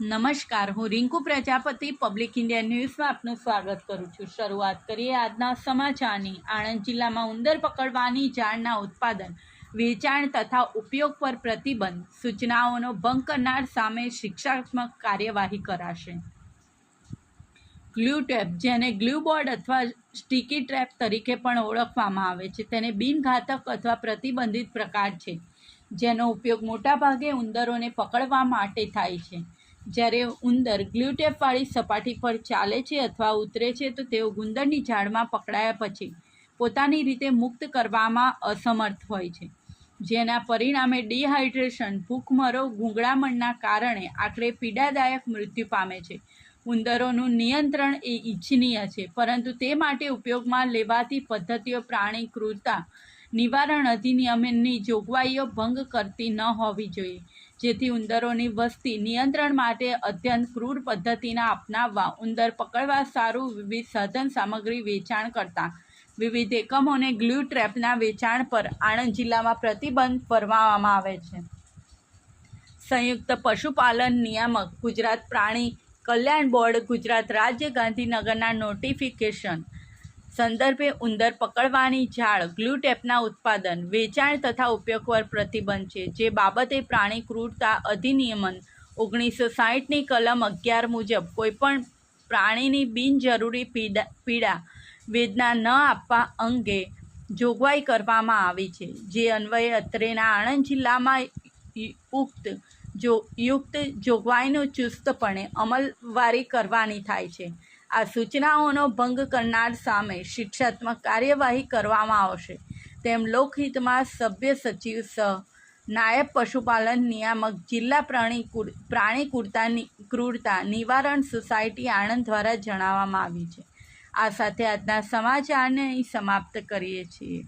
નમસ્કાર, હું Rinku Prajapati public India ન્યૂઝમાં આપનું સ્વાગત કરું છું। શરૂઆત કરીએ આજના સમાચારની। આણંદ જિલ્લામાં ઉંદર પકડવાની જાળના ઉત્પાદન, વેચાણ તથા ઉપયોગ પર પ્રતિબંધ, સૂચનાઓનો ભંગ કરનાર સામે શિક્ષાત્મક કાર્યવાહી કરાશે। ગ્લુ ટેપ, જેને ગ્લુ બોર્ડ અથવા સ્ટીકી ટ્રેપ તરીકે પણ ઓળખવામાં આવે છે, તેને બિનઘાતક અથવા પ્રતિબંધિત પ્રકાર છે જેનો ઉપયોગ મોટાભાગે ઉંદરોને પકડવા માટે થાય છે। જ્યારે ઉંદર ગ્લુટેપવાળી સપાટી પર ચાલે છે અથવા ઉતરે છે તો તેઓ ગુંદરની ઝાડમાં પકડાયા પછી પોતાની રીતે મુક્ત કરવામાં અસમર્થ હોય છે, જેના પરિણામે ડિહાઇડ્રેશન, ભૂખમરો, ગૂંગળામણના કારણે આખરે પીડાદાયક મૃત્યુ પામે છે। ઉંદરોનું નિયંત્રણ એ ઇચ્છનીય છે, પરંતુ તે માટે ઉપયોગમાં લેવાતી પદ્ધતિઓ પ્રાણી ક્રૂરતા નિવારણ અધિનિયમની જોગવાઈઓ ભંગ કરતી ન હોવી જોઈએ, જેથી ઉંદરોની વસ્તી નિયંત્રણ માટે અત્યંત ક્રૂર પદ્ધતિના અપનાવવા, ઉંદર પકડવા સારું વિવિધ સાધન સામગ્રી વેચાણ કરતા વિવિધ એકમોને ગ્લુ ટ્રેપના વેચાણ પર આણંદ જિલ્લામાં પ્રતિબંધ ફરમાવવામાં આવે છે। સંયુક્ત પશુપાલન નિયામક, ગુજરાત પ્રાણી કલ્યાણ બોર્ડ, ગુજરાત રાજ્ય ગાંધીનગરના નોટિફિકેશન સંદર્ભે ઉંદર પકડવાની જાળ ગ્લુ ટેપના ઉત્પાદન, વેચાણ તથા ઉપયોગ પર પ્રતિબંધ છે, જે બાબતે પ્રાણી ક્રૂરતા અધિનિયમ 1960ની કલમ 11 મુજબ કોઈપણ પ્રાણીની બિનજરૂરી પીડા વેદના ન આપવા અંગે જોગવાઈ કરવામાં આવી છે, જે અન્વયે અત્રેના આણંદ જિલ્લામાં યુક્ત જોગવાઈનું ચુસ્તપણે અમલવારી કરવાની થાય છે। આ સૂચનાઓનો ભંગ કરનાર સામે શિક્ષાત્મક કાર્યવાહી કરવામાં આવશે, તેમ લોકહિતમાં સભ્ય સચિવ સહ નાયબ પશુપાલન નિયામક, જિલ્લા પ્રાણી ક્રૂરતા નિવારણ સોસાયટી આણંદ દ્વારા જણાવવામાં આવ્યું છે। આ સાથે આજના સમાચારને અહીં સમાપ્ત કરીએ છીએ।